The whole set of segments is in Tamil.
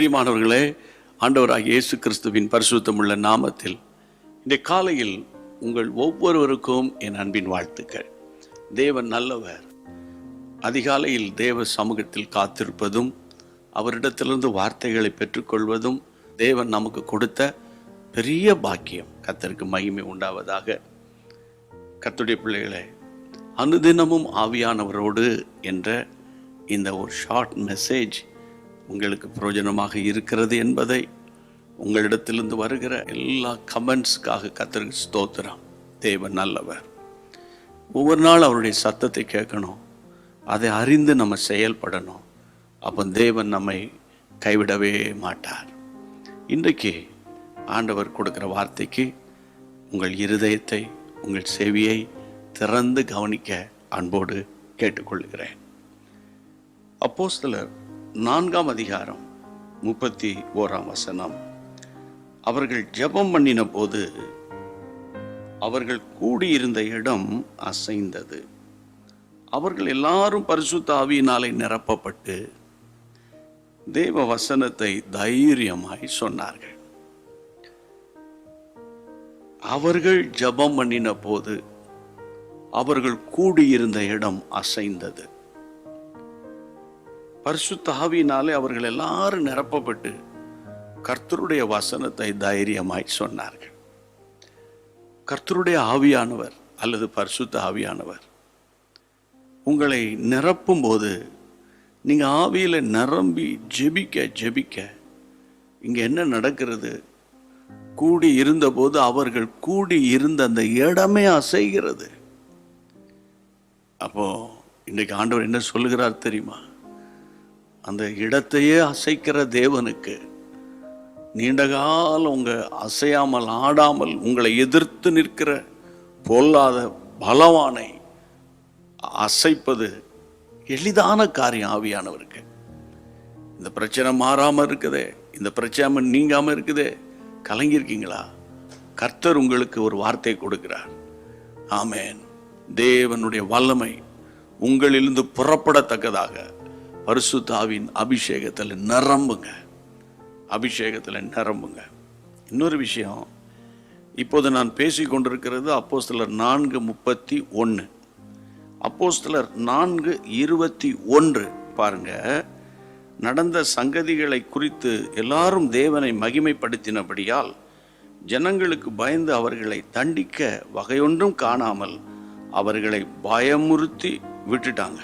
பிரியமானவர்களே, ஆண்டவராகிய இயேசு கிறிஸ்துவின் பரிசுத்தமுள்ள நாமத்தில் இந்த காலையில் உங்கள் ஒவ்வொருவருக்கும் என் அன்பின் வாழ்த்துக்கள். தேவன் நல்லவர். அதிகாலையில் தேவ சமூகத்தில் காத்திருப்பதும் அவரிடத்திலிருந்து வார்த்தைகளை பெற்றுக்கொள்வதும் தேவன் நமக்கு கொடுத்த பெரிய பாக்கியம். கர்த்தருக்கு மகிமை உண்டாவதாக. கர்த்தருடைய பிள்ளைகளே, அனுதினமும் ஆவியானவரோடு என்ற இந்த ஒரு ஷார்ட் மெசேஜ் உங்களுக்கு பிரயோஜனமாக இருக்கிறது என்பதை உங்களிடத்திலிருந்து வருகிற எல்லா கமெண்ட்ஸுக்காக கர்த்தருக்கு ஸ்தோத்திரம். தேவன் நல்லவர். ஒவ்வொரு நாள் அவருடைய சத்தத்தை கேட்கணும், அதை அறிந்து நம்ம செயல்படணும். அப்போ தேவன் நம்மை கைவிடவே மாட்டார். இன்றைக்கு ஆண்டவர் கொடுக்கிற வார்த்தைக்கு உங்கள் இருதயத்தை, உங்கள் செவியை திறந்து கவனிக்க அன்போடு கேட்டுக்கொள்கிறேன். அப்போஸ்தலர் 4ஆம் அதிகாரம் 31ஆம் வசனம். அவர்கள் ஜெபம் பண்ணின போது அவர்கள் கூடியிருந்த இடம் அசைந்தது. அவர்கள் எல்லாரும் பரிசுத்த ஆவியினாலே நிரப்பப்பட்டு தேவ வசனத்தை தைரியமாய் சொன்னார்கள். அவர்கள் ஜெபம் பண்ணின போது அவர்கள் கூடியிருந்த இடம் அசைந்தது. பரிசுத்த ஆவியினாலே அவர்கள் எல்லாரும் நிரப்பப்பட்டு கர்த்தருடைய வசனத்தை தைரியமாய் சொன்னார்கள். கர்த்தருடைய ஆவியானவர் அல்லது பரிசுத்த ஆவியானவர் உங்களை நிரப்பும் போது நீங்கள் ஆவியில் நிரம்பி ஜெபிக்க இங்கே என்ன நடக்கிறது? கூடி இருந்தபோது அவர்கள் கூடி இருந்த அந்த இடமே அசைகிறது. அப்போ இன்னைக்கு ஆண்டவர் என்ன சொல்லுகிறார் தெரியுமா? அந்த இடத்தையே அசைக்கிற தேவனுக்கு நீண்ட காலம் அசையாமல் ஆடாமல் உங்களை எதிர்த்து நிற்கிற பொல்லாத பலவானை அசைப்பது எளிதான காரியம். ஆவியானவருக்கு இந்த பிரச்சனை மாறாமல் இருக்குதே, இந்த பிரச்சனை நீங்காமல் இருக்குதே, கலங்கியிருக்கீங்களா? கர்த்தர் உங்களுக்கு ஒரு வார்த்தை கொடுக்கிறார். ஆமென். தேவனுடைய வல்லமை உங்களிலிருந்து புறப்படத்தக்கதாக பரிசுத்த ஆவியின் அபிஷேகத்தில் நிரம்புங்க. இன்னொரு விஷயம், இப்போது நான் பேசிக்கொண்டிருக்கிறது அப்போஸ்தலர் 4:31. அப்போஸ்தலர் 4:21 பாருங்க. நடந்த சங்கதிகளை குறித்து எல்லாரும் தேவனை மகிமைப்படுத்தினபடியால் ஜனங்களுக்கு பயந்து அவர்களை தண்டிக்க வகையொன்றும் காணாமல் அவர்களை பயமுறுத்தி விட்டுட்டாங்க.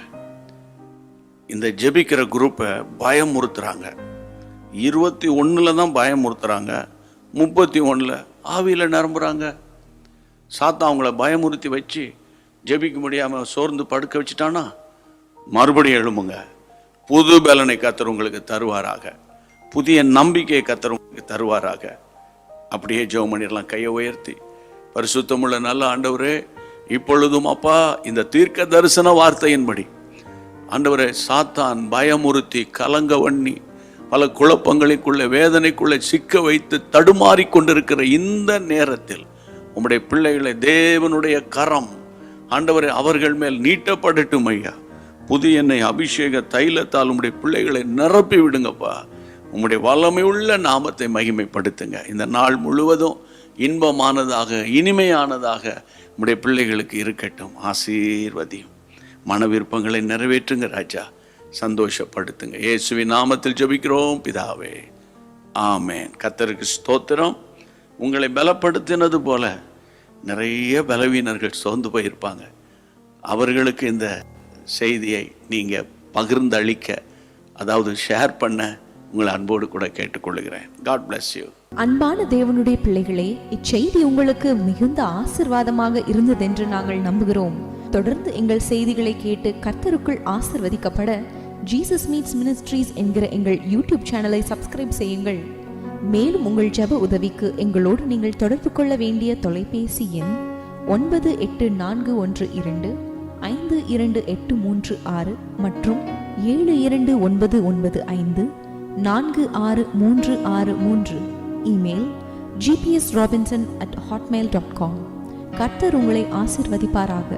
இந்த ஜெபிக்கிற குரூப்பை பயமுறுத்துறாங்க. 21 தான் பயமுறுத்துறாங்க, 31 ஆவியில் நிரம்புறாங்க. சாத்தா அவங்கள பயமுறுத்தி வச்சு ஜெபிக்க முடியாமல் சோர்ந்து படுக்க வச்சுட்டானா, மறுபடியும் எழும்புங்க. புது பலனை கர்த்தர் உங்களுக்கு தருவாராக. புதிய நம்பிக்கையை கர்த்தர் உங்களுக்கு தருவாராக. அப்படியே ஜெபம் பண்ணிடலாம். கையை உயர்த்தி, பரிசுத்தமுள்ள நல்ல ஆண்டவரே, இப்பொழுதும் அப்பா இந்த தீர்க்க தரிசன வார்த்தையின்படி ஆண்டவரே, சாத்தான் பயமுறுத்தி கலங்க வண்ணி பல குழப்பங்களுக்குள்ள வேதனைக்குள்ள சிக்க வைத்து தடுமாறி கொண்டிருக்கிற இந்த நேரத்தில் உம்முடைய பிள்ளைகளை தேவனுடைய கரம் ஆண்டவரே அவர்கள் மேல் நீட்டப்படட்டும் ஐயா. புதிய எண்ணெய் அபிஷேக தைலத்தால் உம்முடைய பிள்ளைகளை நிரப்பி விடுங்கப்பா. உம்முடைய வல்லமை உள்ள நாமத்தை மகிமைப்படுத்துங்க. இந்த நாள் முழுவதும் இன்பமானதாக இனிமையானதாக உம்முடைய பிள்ளைகளுக்கு இருக்கட்டும். ஆசீர்வதியும். மன விருப்பங்களை நிறைவேற்றுங்க ராஜா, சந்தோஷப்படுத்துங்க. இயேசுவின் நாமத்தில் ஜெபிக்கிறோம் பிதாவே, ஆமென். கர்த்தருக்கு ஸ்தோத்திரம். உங்களை பலப்படுத்தினது போல நிறைய பலவீனர்கள் சோர்ந்து போயிருப்பாங்க. அவர்களுக்கு இந்த செய்தியை நீங்கள் பகிர்ந்து அளிக்க, அதாவது ஷேர் பண்ண உங்களை அன்போடு கூட கேட்டுக்கொள்கிறேன். God bless you. அன்பான தேவனுடைய பிள்ளைகளே, இச்செய்தி உங்களுக்கு மிகுந்த ஆசீர்வாதமாக இருந்ததென்று நாங்கள் நம்புகிறோம். தொடர்ந்து எங்கள் செய்திகளை கேட்டு கர்த்தருக்குள் ஆசீர்வதிக்கப்பட ஜீசஸ் மீட்ஸ் மினிஸ்ட்ரீஸ் என்கிற எங்கள் யூடியூப் சேனலை சப்ஸ்கிரைப் செய்யுங்கள். மேலும் உங்கள் ஜெப உதவிக்கு எங்களோடு நீங்கள் தொடர்பு கொள்ள வேண்டிய தொலைபேசி எண் 9842252836 மற்றும் 7299546363. Email gpsrobinson@hotmail.com. கர்த்தர் உங்களை ஆசீர்வதிப்பாராக.